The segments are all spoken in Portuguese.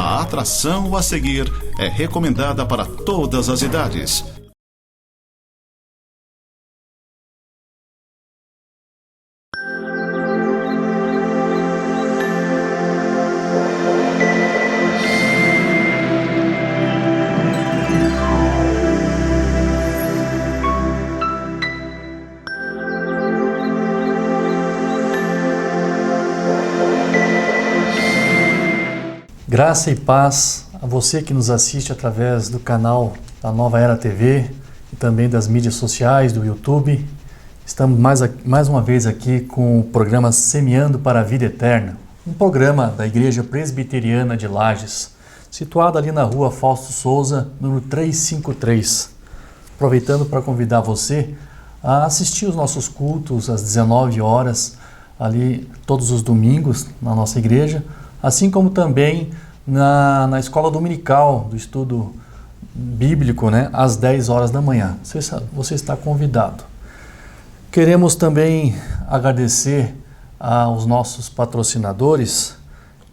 A atração a seguir é recomendada para todas as idades. Graça e paz a você que nos assiste através do canal da Nova Era TV e também das mídias sociais, do YouTube. Estamos mais uma vez aqui com o programa Semeando para a Vida Eterna, um programa da Igreja Presbiteriana de Lages, situado ali na rua Fausto Souza, número 353. Aproveitando para convidar você a assistir os nossos cultos às 19 horas, ali todos os domingos na nossa igreja, assim como também na escola dominical do estudo bíblico, às 10 horas da manhã. Você está convidado. Queremos também agradecer aos nossos patrocinadores,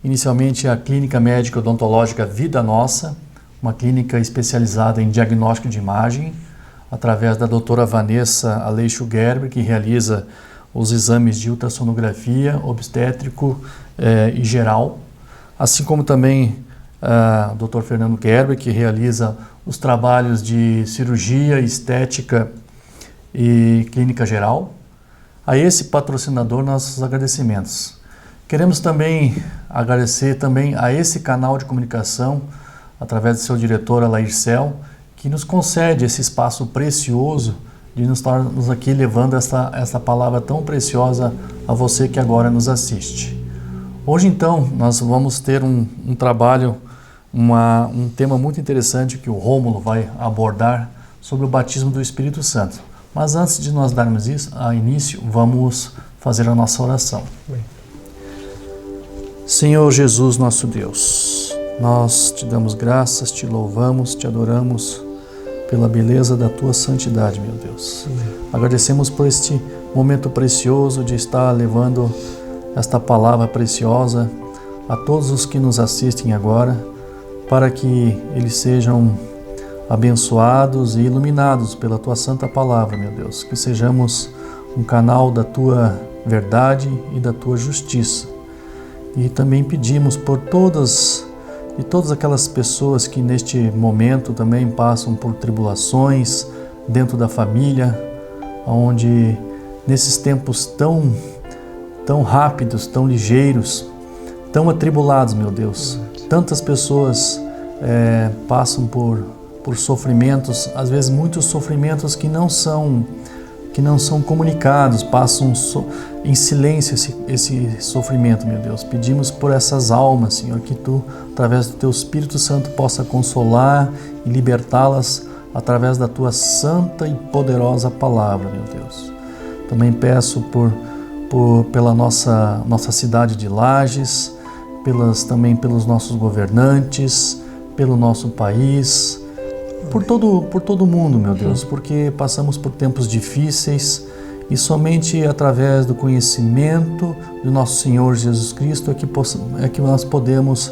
inicialmente a Clínica Médica Odontológica Vida Nossa, uma clínica especializada em diagnóstico de imagem, através da doutora Vanessa Aleixo Gerber, que realiza os exames de ultrassonografia, obstétrico e geral, assim como também o Dr. Fernando Gerber, que realiza os trabalhos de cirurgia, estética e clínica geral. A esse patrocinador, nossos agradecimentos. Queremos também agradecer também a esse canal de comunicação, através do seu diretor, Alair Cel, que nos concede esse espaço precioso de nos estarmos aqui levando essa palavra tão preciosa a você que agora nos assiste. Hoje, então, nós vamos ter um trabalho, um tema muito interessante que o Rômulo vai abordar sobre o batismo do Espírito Santo. Mas antes de nós darmos início, vamos fazer a nossa oração. Bem. Senhor Jesus, nosso Deus, nós te damos graças, te louvamos, te adoramos pela beleza da tua santidade, meu Deus. Amém. Agradecemos por este momento precioso de estar levando esta palavra preciosa a todos os que nos assistem agora, para que eles sejam abençoados e iluminados pela tua santa palavra, meu Deus. Que sejamos um canal da tua verdade e da tua justiça. E também pedimos por todas aquelas pessoas que neste momento também passam por tribulações dentro da família, onde nesses tempos tão rápidos, tão ligeiros, tão atribulados, meu Deus. Tantas pessoas passam por sofrimentos, às vezes muitos sofrimentos que não são comunicados, passam em silêncio esse sofrimento, meu Deus. Pedimos por essas almas, Senhor, que Tu, através do Teu Espírito Santo, possa consolar e libertá-las através da Tua santa e poderosa palavra, meu Deus. Também peço pela nossa cidade de Lages, também pelos nossos governantes, pelo nosso país, por todo o mundo, meu Deus, porque passamos por tempos difíceis e somente através do conhecimento do nosso Senhor Jesus Cristo é que nós podemos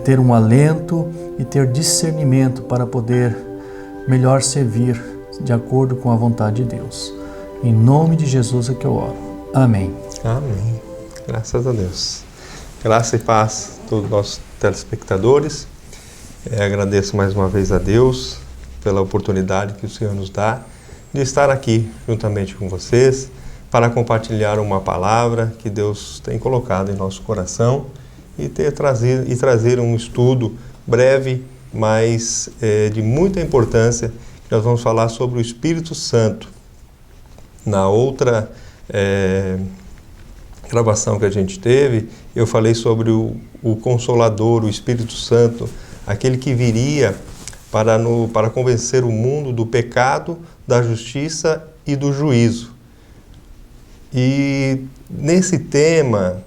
ter um alento e ter discernimento para poder melhor servir de acordo com a vontade de Deus. Em nome de Jesus é que eu oro. Amém. Amém. Graças a Deus. Graça e paz a todos os nossos telespectadores. Agradeço mais uma vez a Deus pela oportunidade que o Senhor nos dá de estar aqui juntamente com vocês para compartilhar uma palavra que Deus tem colocado em nosso coração e trazer um estudo breve, mas de muita importância. Nós vamos falar sobre o Espírito Santo. Na outra gravação que a gente teve, eu falei sobre o Consolador, o Espírito Santo, aquele que viria para convencer o mundo do pecado, da justiça e do juízo. E nesse tema,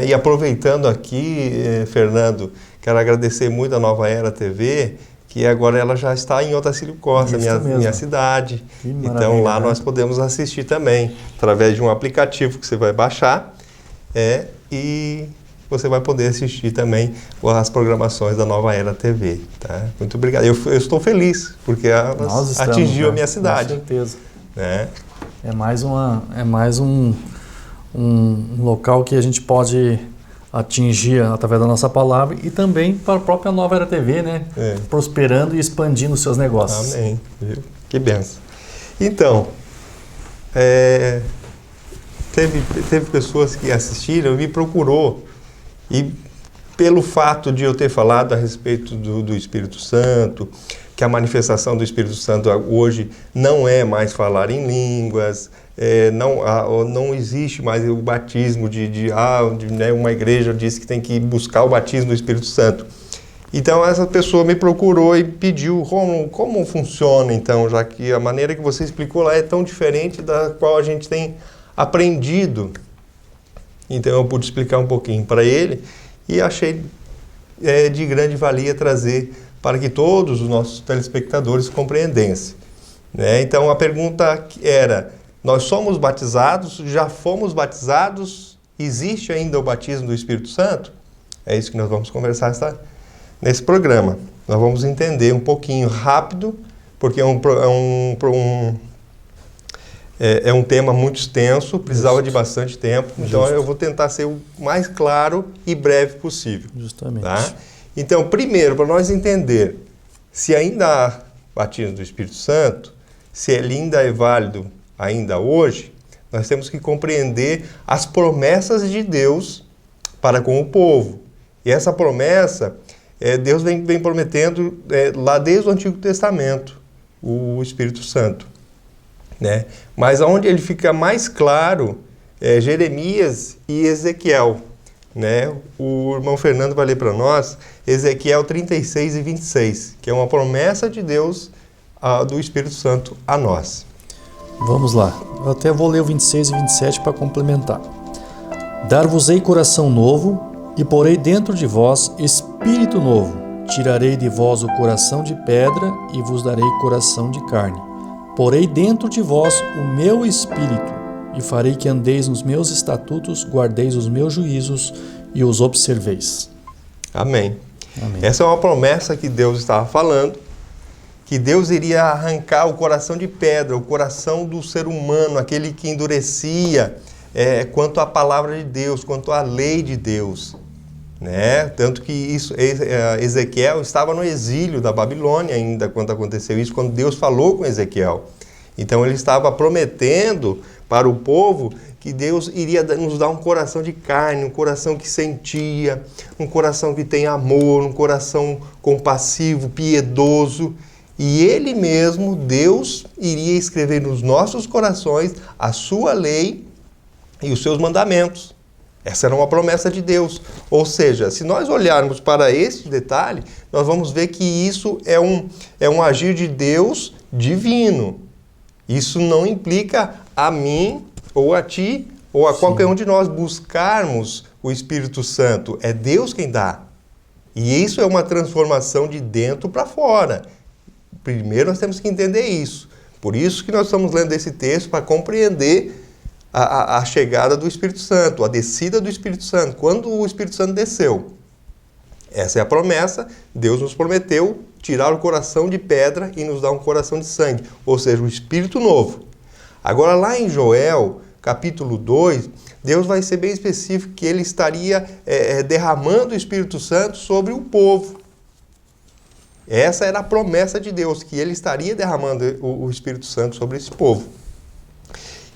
e aproveitando aqui, Fernando, quero agradecer muito a Nova Era TV, que agora ela já está em Otacílio Costa, minha cidade. Então lá nós podemos assistir também, através de um aplicativo que você vai baixar e você vai poder assistir também as programações da Nova Era TV. Tá? Muito obrigado. Eu estou feliz, porque elas atingiu a minha cidade. Com certeza. Né? É mais um local que a gente pode atingir através da nossa palavra e também para a própria Nova Era TV, né? Prosperando e expandindo os seus negócios. Amém. Viu? Que benção. Então, teve pessoas que assistiram e me procurou, e pelo fato de eu ter falado a respeito do Espírito Santo, que a manifestação do Espírito Santo hoje não é mais falar em línguas, não existe mais o batismo né, uma igreja disse que tem que buscar o batismo do Espírito Santo. Então essa pessoa me procurou e pediu como funciona, então, já que a maneira que você explicou lá é tão diferente da qual a gente tem aprendido. Então eu pude explicar um pouquinho para ele e achei de grande valia trazer para que todos os nossos telespectadores compreendessem. Né? Então a pergunta era, nós somos batizados, já fomos batizados, existe ainda o batismo do Espírito Santo? É isso que nós vamos conversar nesse programa. Nós vamos entender um pouquinho rápido, porque é um tema muito extenso, precisava de bastante tempo, então eu vou tentar ser o mais claro e breve possível. Justamente. Tá? Então, primeiro, para nós entender se ainda há batismo do Espírito Santo, se ele ainda é válido ainda hoje, nós temos que compreender as promessas de Deus para com o povo. E essa promessa, Deus vem prometendo lá desde o Antigo Testamento, o Espírito Santo. Né? Mas onde ele fica mais claro é Jeremias e Ezequiel. Né? O irmão Fernando vai ler para nós Ezequiel 36 e 26, que é uma promessa de Deus do Espírito Santo a nós. Vamos lá, eu até vou ler o 26 e 27 para complementar. Dar-vos-ei coração novo e porei dentro de vós espírito novo. Tirarei de vós o coração de pedra e vos darei coração de carne. Porei dentro de vós o meu espírito e farei que andeis nos meus estatutos, guardeis os meus juízos e os observeis. Amém. Amém. Essa é uma promessa que Deus estava falando, que Deus iria arrancar o coração de pedra, o coração do ser humano, aquele que endurecia quanto à palavra de Deus, quanto à lei de Deus. Né? Tanto que Ezequiel estava no exílio da Babilônia ainda quando aconteceu isso, quando Deus falou com Ezequiel. Então ele estava prometendo para o povo que Deus iria nos dar um coração de carne, um coração que sentia, um coração que tem amor, um coração compassivo, piedoso. E Ele mesmo, Deus, iria escrever nos nossos corações a sua lei e os seus mandamentos. Essa era uma promessa de Deus. Ou seja, se nós olharmos para esse detalhe, nós vamos ver que isso é um agir de Deus divino. Isso não implica a mim, ou a ti, ou a qualquer um de nós buscarmos o Espírito Santo. É Deus quem dá. E isso é uma transformação de dentro para fora. Primeiro nós temos que entender isso. Por isso que nós estamos lendo esse texto, para compreender a chegada do Espírito Santo, a descida do Espírito Santo. Quando o Espírito Santo desceu, essa é a promessa, Deus nos prometeu tirar o coração de pedra e nos dar um coração de sangue, ou seja, o Espírito novo. Agora lá em Joel, capítulo 2, Deus vai ser bem específico que Ele estaria derramando o Espírito Santo sobre o povo. Essa era a promessa de Deus, que Ele estaria derramando o Espírito Santo sobre esse povo.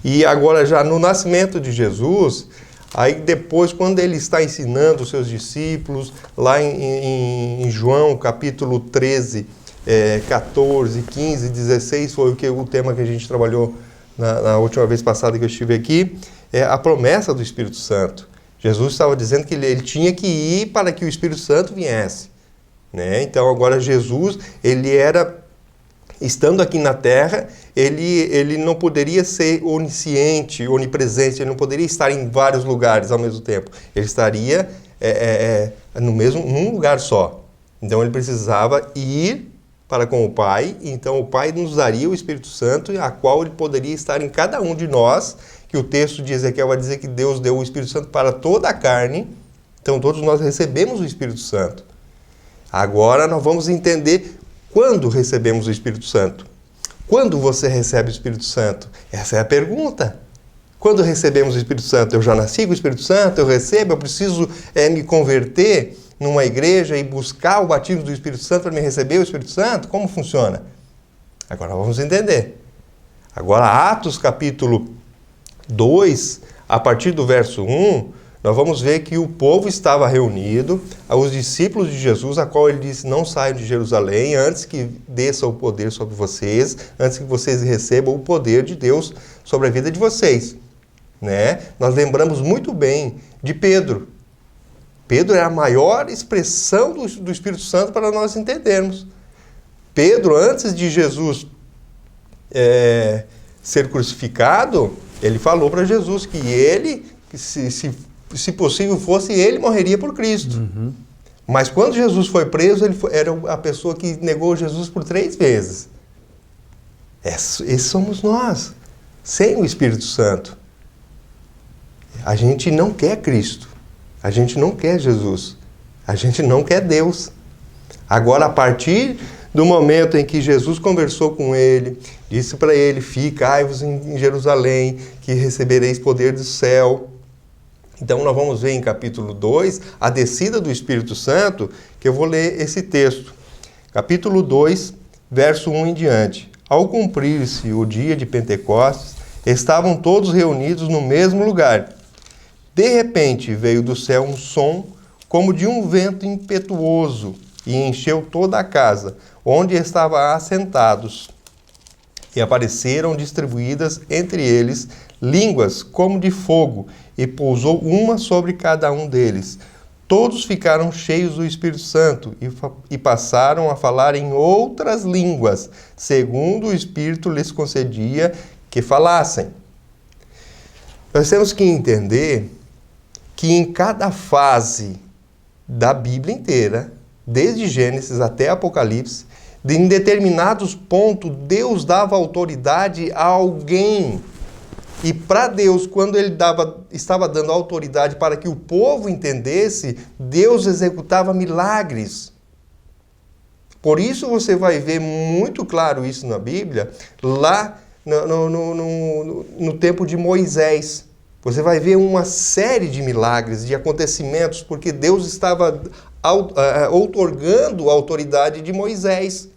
E agora já no nascimento de Jesus, aí depois quando Ele está ensinando os seus discípulos, lá em João capítulo 13, 14, 15, 16, foi o tema que a gente trabalhou na última vez passada que eu estive aqui, é a promessa do Espírito Santo. Jesus estava dizendo que ele tinha que ir para que o Espírito Santo viesse. Né? Então agora Jesus, ele era, estando aqui na terra, ele não poderia ser onisciente, onipresente, ele não poderia estar em vários lugares ao mesmo tempo. Ele estaria num lugar só. Então ele precisava ir para com o Pai, então o Pai nos daria o Espírito Santo, a qual ele poderia estar em cada um de nós, que o texto de Ezequiel vai dizer que Deus deu o Espírito Santo para toda a carne, Então todos nós recebemos o Espírito Santo. Agora nós vamos entender quando recebemos o Espírito Santo. Quando você recebe o Espírito Santo? Essa é a pergunta. Quando recebemos o Espírito Santo? Eu já nasci com o Espírito Santo? Eu recebo? Eu preciso me converter numa igreja e buscar o batismo do Espírito Santo para me receber o Espírito Santo? Como funciona? Agora vamos entender. Agora Atos capítulo 2, a partir do verso 1, nós vamos ver que o povo estava reunido, os discípulos de Jesus, a qual ele disse, não saiam de Jerusalém antes que desça o poder sobre vocês, antes que vocês recebam o poder de Deus sobre a vida de vocês. Né? Nós lembramos muito bem de Pedro. Pedro é a maior expressão do Espírito Santo para nós entendermos. Pedro, antes de Jesus ser crucificado, ele falou para Jesus que ele, se possível fosse, ele morreria por Cristo. Uhum. Mas quando Jesus foi preso, era a pessoa que negou Jesus por 3 vezes. Esses somos nós, sem o Espírito Santo. A gente não quer Cristo, a gente não quer Jesus, a gente não quer Deus. Agora, a partir do momento em que Jesus conversou com ele, disse para ele, ficai-vos em Jerusalém, que recebereis poder do céu. Então nós vamos ver em capítulo 2, a descida do Espírito Santo, que eu vou ler esse texto. Capítulo 2, verso 1 em diante. Ao cumprir-se o dia de Pentecostes, estavam todos reunidos no mesmo lugar. De repente veio do céu um som, como de um vento impetuoso, e encheu toda a casa, onde estavam assentados. E apareceram distribuídas entre eles línguas como de fogo, e pousou uma sobre cada um deles. Todos ficaram cheios do Espírito Santo e passaram a falar em outras línguas, segundo o Espírito lhes concedia que falassem. Nós temos que entender que em cada fase da Bíblia inteira, desde Gênesis até Apocalipse, em determinados pontos, Deus dava autoridade a alguém. E para Deus, quando ele estava dando autoridade para que o povo entendesse, Deus executava milagres. Por isso você vai ver muito claro isso na Bíblia, lá no tempo de Moisés. Você vai ver uma série de milagres, de acontecimentos, porque Deus estava outorgando a autoridade de Moisés.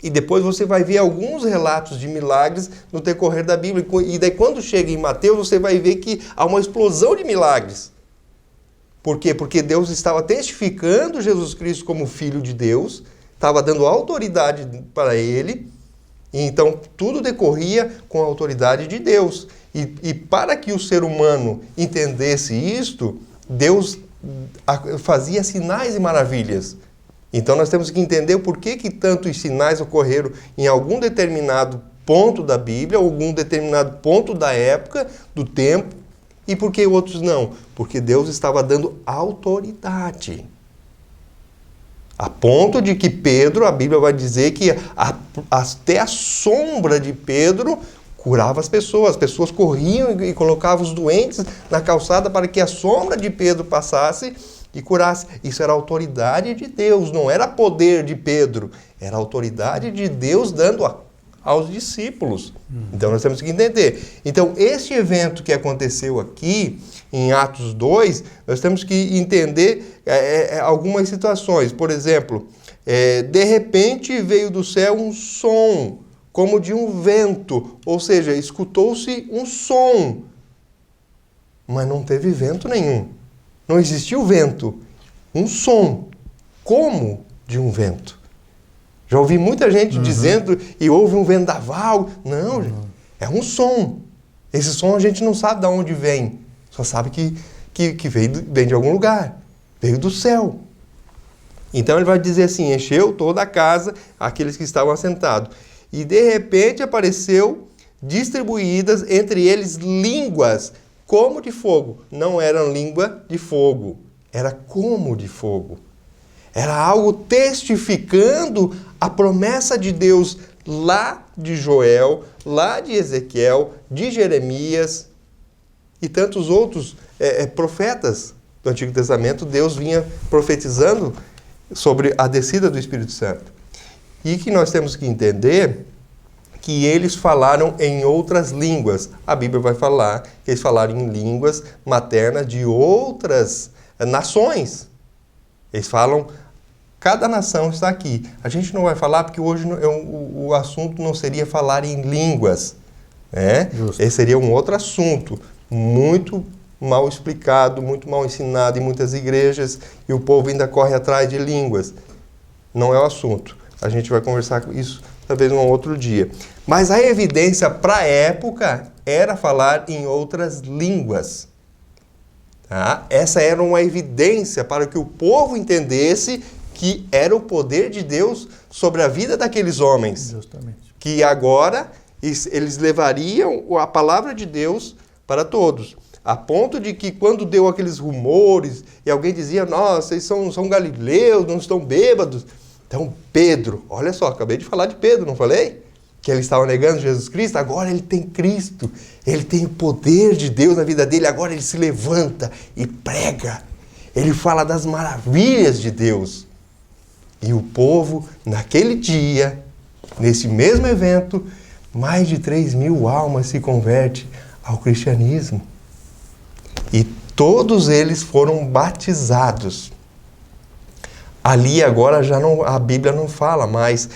E depois você vai ver alguns relatos de milagres no decorrer da Bíblia. E daí quando chega em Mateus, você vai ver que há uma explosão de milagres. Por quê? Porque Deus estava testificando Jesus Cristo como Filho de Deus, estava dando autoridade para ele, e então tudo decorria com a autoridade de Deus. E para que o ser humano entendesse isto, Deus fazia sinais e maravilhas. Então nós temos que entender o porquê que tantos sinais ocorreram em algum determinado ponto da Bíblia, algum determinado ponto da época, do tempo, e por que outros não? Porque Deus estava dando autoridade. A ponto de que Pedro, a Bíblia vai dizer que até a sombra de Pedro curava as pessoas corriam e colocavam os doentes na calçada para que a sombra de Pedro passasse e curasse. Isso era a autoridade de Deus, não era poder de Pedro, era a autoridade de Deus dando aos discípulos. Então nós temos que entender. Então este evento que aconteceu aqui, em Atos 2, nós temos que entender algumas situações. Por exemplo, de repente veio do céu um som, como de um vento, ou seja, escutou-se um som, mas não teve vento nenhum. Não existiu vento, um som, como de um vento. Já ouvi muita gente dizendo, e houve um vendaval. Não, é um som. Esse som a gente não sabe de onde vem, só sabe que vem de algum lugar, veio do céu. Então ele vai dizer assim, encheu toda a casa, aqueles que estavam assentados. E de repente apareceu, distribuídas entre eles línguas, como de fogo. Não eram língua de fogo, era como de fogo. Era algo testificando a promessa de Deus lá de Joel, lá de Ezequiel, de Jeremias e tantos outros profetas do Antigo Testamento, Deus vinha profetizando sobre a descida do Espírito Santo. E que nós temos que entender que eles falaram em outras línguas. A Bíblia vai falar que eles falaram em línguas maternas de outras nações. Eles falam, cada nação está aqui. A gente não vai falar porque hoje o assunto não seria falar em línguas, né? Esse seria um outro assunto, muito mal explicado, muito mal ensinado em muitas igrejas, e o povo ainda corre atrás de línguas. Não é o assunto. A gente vai conversar com isso talvez um outro dia. Mas a evidência para a época era falar em outras línguas. Tá? Essa era uma evidência para que o povo entendesse que era o poder de Deus sobre a vida daqueles homens. Justamente. Que agora eles levariam a palavra de Deus para todos. A ponto de que quando deu aqueles rumores e alguém dizia, nossa, eles são galileus, não estão bêbados. Então Pedro, olha só, acabei de falar de Pedro, não falei? Que ele estava negando Jesus Cristo, agora ele tem Cristo, ele tem o poder de Deus na vida dele, agora ele se levanta e prega. Ele fala das maravilhas de Deus. E o povo, naquele dia, nesse mesmo evento, mais de 3.000 almas se convertem ao cristianismo. E todos eles foram batizados. Ali agora já não, a Bíblia não fala mais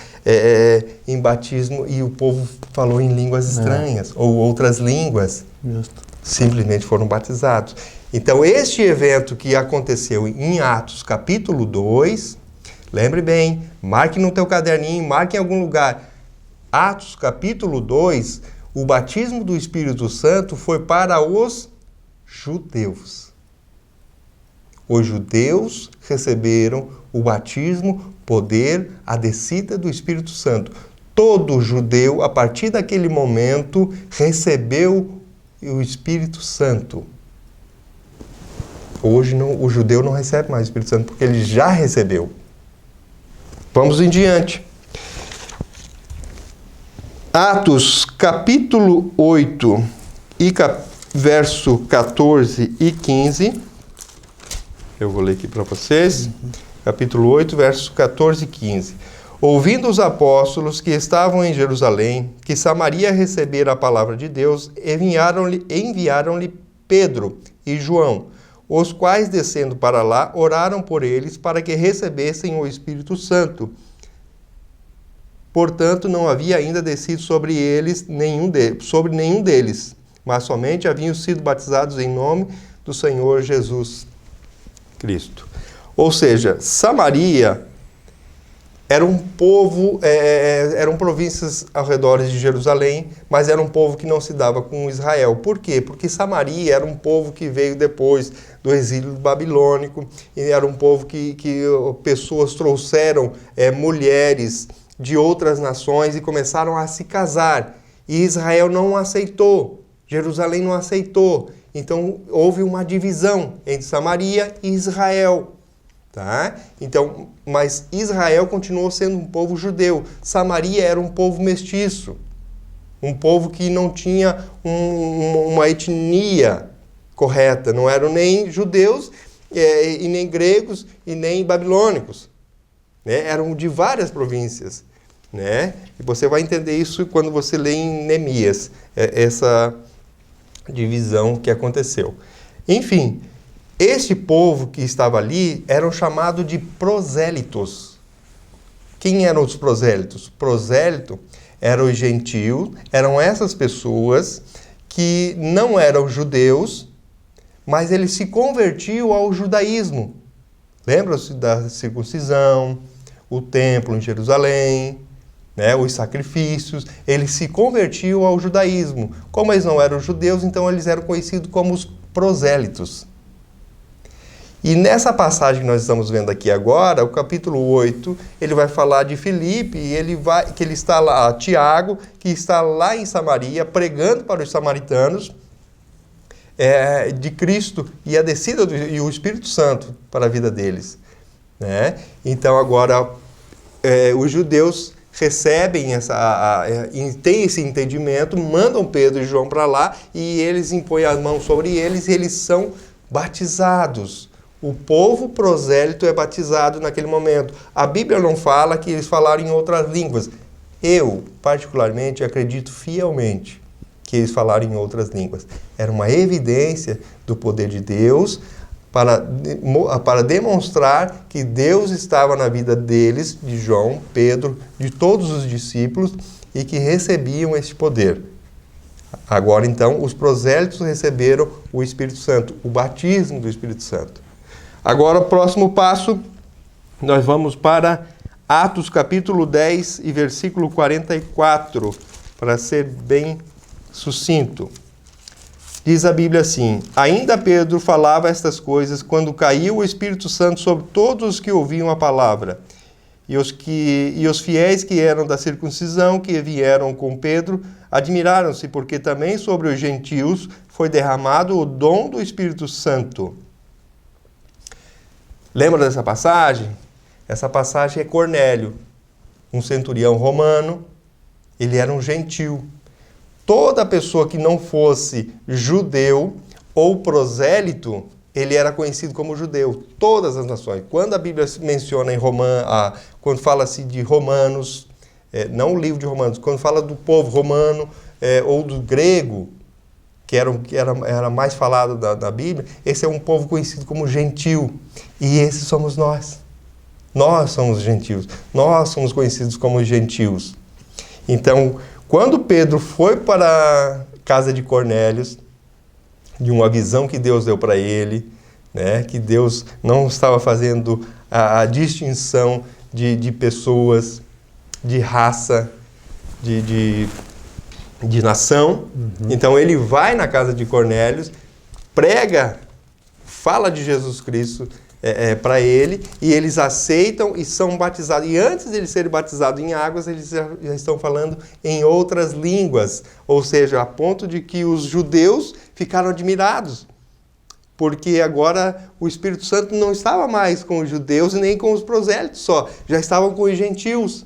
em batismo e o povo falou em línguas estranhas ou outras línguas. Justo. Simplesmente foram batizados. Então este evento que aconteceu em Atos capítulo 2, lembre bem, marque no teu caderninho, marque em algum lugar. Atos capítulo 2, o batismo do Espírito Santo foi para os judeus. Os judeus receberam o batismo, poder, a descida do Espírito Santo. Todo judeu, a partir daquele momento, recebeu o Espírito Santo. Hoje o judeu não recebe mais o Espírito Santo, porque ele já recebeu. Vamos em diante. Atos capítulo 8 e verso 14 e 15. Eu vou ler aqui para vocês. Capítulo 8, versos 14 e 15. Ouvindo os apóstolos que estavam em Jerusalém, que Samaria recebera a palavra de Deus, enviaram-lhe Pedro e João, os quais, descendo para lá, oraram por eles para que recebessem o Espírito Santo. Portanto, não havia ainda descido sobre nenhum deles, mas somente haviam sido batizados em nome do Senhor Jesus Cristo. Ou seja, Samaria era um povo, eram províncias ao redor de Jerusalém, mas era um povo que não se dava com Israel. Por quê? Porque Samaria era um povo que veio depois do exílio babilônico, e era um povo que pessoas trouxeram mulheres de outras nações e começaram a se casar. E Israel não aceitou, Jerusalém não aceitou. Então houve uma divisão entre Samaria e Israel. Tá? Então, mas Israel continuou sendo um povo judeu. Samaria era um povo mestiço, um povo que não tinha uma etnia correta. Não eram nem judeus, e nem gregos, e nem babilônicos. Né? Eram de várias províncias. Né? E você vai entender isso quando você lê em Neemias, essa divisão que aconteceu. Enfim, este povo que estava ali eram chamados de prosélitos. Quem eram os prosélitos? Prosélito eram os gentios, eram essas pessoas que não eram judeus, mas eles se convertiam ao judaísmo. Lembram-se da circuncisão, o templo em Jerusalém, né, os sacrifícios, eles se convertiam ao judaísmo. Como eles não eram judeus, então eles eram conhecidos como os prosélitos. E nessa passagem que nós estamos vendo aqui agora, o capítulo 8, ele vai falar de Filipe, que ele está lá, Tiago, que está lá em Samaria, pregando para os samaritanos de Cristo e a descida e o Espírito Santo para a vida deles. Né? Então agora os judeus recebem têm esse entendimento, mandam Pedro e João para lá e eles impõem a mão sobre eles e eles são batizados. o povo prosélito é batizado naquele momento. A Bíblia não fala que eles falaram em outras línguas. Eu, particularmente, acredito fielmente que eles falaram em outras línguas. Era uma evidência do poder de Deus para demonstrar que Deus estava na vida deles, de João, Pedro, de todos os discípulos, e que recebiam esse poder. Agora, então, os prosélitos receberam o Espírito Santo, o batismo do Espírito Santo. Agora, o próximo passo, nós vamos para Atos capítulo 10 e versículo 44, para ser bem sucinto. Diz a Bíblia assim: ainda Pedro falava estas coisas quando caiu o Espírito Santo sobre todos os que ouviam a palavra. E os fiéis que eram da circuncisão, que vieram com Pedro, admiraram-se, porque também sobre os gentios foi derramado o dom do Espírito Santo. Lembra dessa passagem? Essa passagem é Cornélio, um centurião romano. Ele era um gentil. Toda pessoa que não fosse judeu ou prosélito, ele era conhecido como judeu. Todas as nações. Quando a Bíblia menciona em quando fala-se de romanos, não o livro de Romanos, quando fala do povo romano ou do grego, que era mais falado da Bíblia, esse é um povo conhecido como gentil. E esses somos nós. Nós somos gentios. Nós somos conhecidos como gentios. Então, quando Pedro foi para a casa de Cornélio, de uma visão que Deus deu para ele, né, que Deus não estava fazendo a distinção de pessoas, de raça, de nação. Então ele vai na casa de Cornélio, prega, fala de Jesus Cristo para ele, e eles aceitam e são batizados. E antes de eles serem batizados em águas, eles já estão falando em outras línguas, ou seja, a ponto de que os judeus ficaram admirados, porque agora o Espírito Santo não estava mais com os judeus e nem com os prosélitos só, já estavam com os gentios.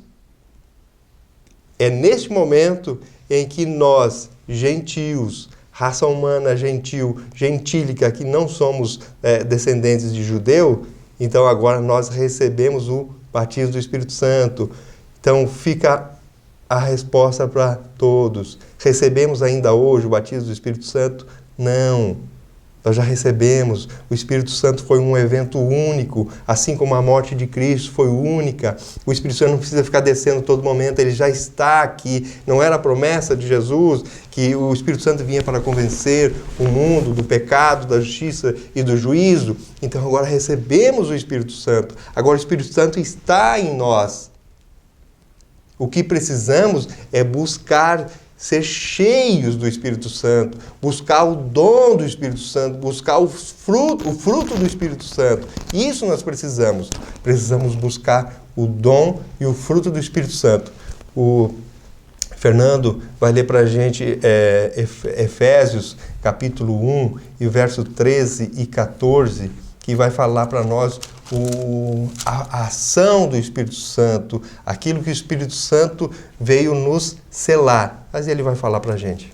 É neste momento em que nós, gentios, raça humana gentílica, que não somos descendentes de judeu, então agora nós recebemos o batismo do Espírito Santo. Então fica a resposta para todos. Recebemos ainda hoje o batismo do Espírito Santo? Não. Nós já recebemos. O Espírito Santo foi um evento único, assim como a morte de Cristo foi única. O Espírito Santo não precisa ficar descendo todo momento, ele já está aqui. Não era a promessa de Jesus que o Espírito Santo vinha para convencer o mundo do pecado, da justiça e do juízo? Então agora recebemos o Espírito Santo. Agora o Espírito Santo está em nós. O que precisamos é buscar ser cheios do Espírito Santo, buscar o dom do Espírito Santo, buscar o fruto do Espírito Santo. Isso nós precisamos. Precisamos buscar o dom e o fruto do Espírito Santo. O Fernando vai ler para a gente Efésios, capítulo 1, e o verso 13 e 14, que vai falar para nós a ação do Espírito Santo, aquilo que o Espírito Santo veio nos selar. Mas ele vai falar para a gente.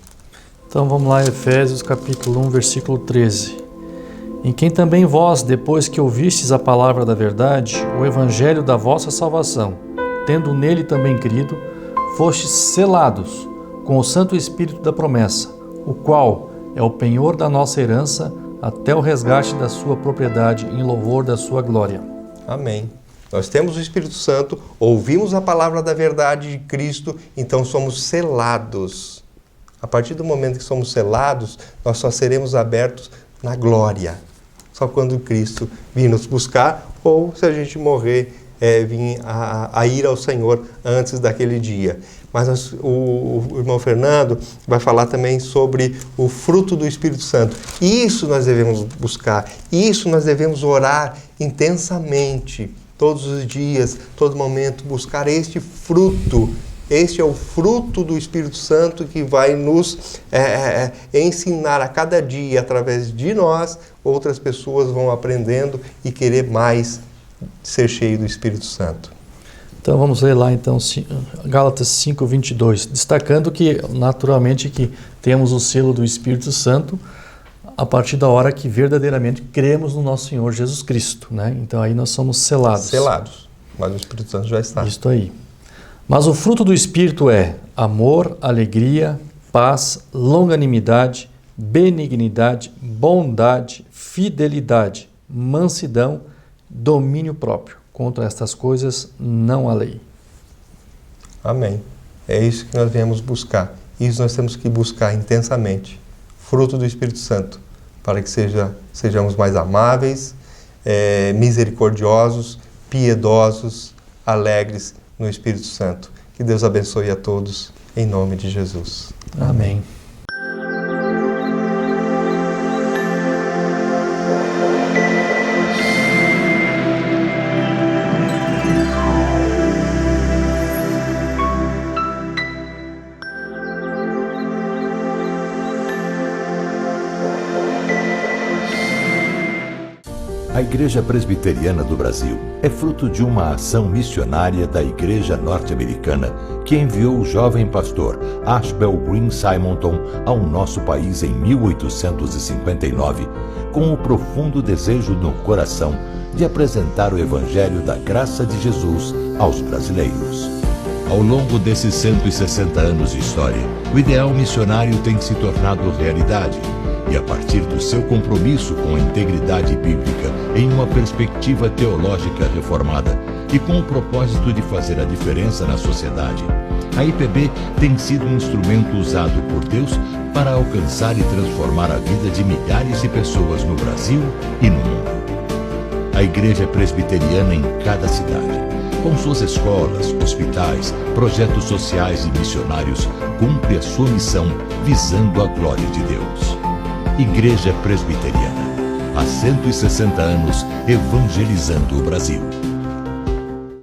Então vamos lá, Efésios capítulo 1, versículo 13. Em quem também vós, depois que ouvistes a palavra da verdade, o evangelho da vossa salvação, tendo nele também crido, fostes selados com o Santo Espírito da promessa, o qual é o penhor da nossa herança, até o resgate da sua propriedade em louvor da sua glória. Amém. Nós temos o Espírito Santo, ouvimos a palavra da verdade de Cristo, então somos selados. A partir do momento que somos selados, nós só seremos abertos na glória. Só quando Cristo vir nos buscar, ou se a gente morrer, vir a ir ao Senhor antes daquele dia. Mas o irmão Fernando vai falar também sobre o fruto do Espírito Santo. Isso nós devemos buscar, isso nós devemos orar intensamente, todos os dias, todo momento, buscar este fruto. Este é o fruto do Espírito Santo que vai nos ensinar a cada dia, através de nós, outras pessoas vão aprendendo e querer mais ser cheio do Espírito Santo. Então vamos ler lá então Gálatas 5:22, destacando que naturalmente que temos o selo do Espírito Santo a partir da hora que verdadeiramente cremos no nosso Senhor Jesus Cristo, né? Então aí nós somos selados. Selados, mas o Espírito Santo já está. Isso aí. Mas o fruto do Espírito é amor, alegria, paz, longanimidade, benignidade, bondade, fidelidade, mansidão, domínio próprio. Contra estas coisas não há lei. Amém. É isso que nós viemos buscar. Isso nós temos que buscar intensamente. Fruto do Espírito Santo, para que sejamos mais amáveis, misericordiosos, piedosos, alegres no Espírito Santo. Que Deus abençoe a todos, em nome de Jesus. Amém. A Igreja Presbiteriana do Brasil é fruto de uma ação missionária da Igreja Norte-Americana que enviou o jovem pastor Ashbel Green Simonton ao nosso país em 1859, com o profundo desejo no coração de apresentar o Evangelho da graça de Jesus aos brasileiros. Ao longo desses 160 anos de história, o ideal missionário tem se tornado realidade. E a partir do seu compromisso com a integridade bíblica em uma perspectiva teológica reformada e com o propósito de fazer a diferença na sociedade, a IPB tem sido um instrumento usado por Deus para alcançar e transformar a vida de milhares de pessoas no Brasil e no mundo. A Igreja é presbiteriana em cada cidade, com suas escolas, hospitais, projetos sociais e missionários, cumpre a sua missão visando a glória de Deus. Igreja Presbiteriana, há 160 anos evangelizando o Brasil.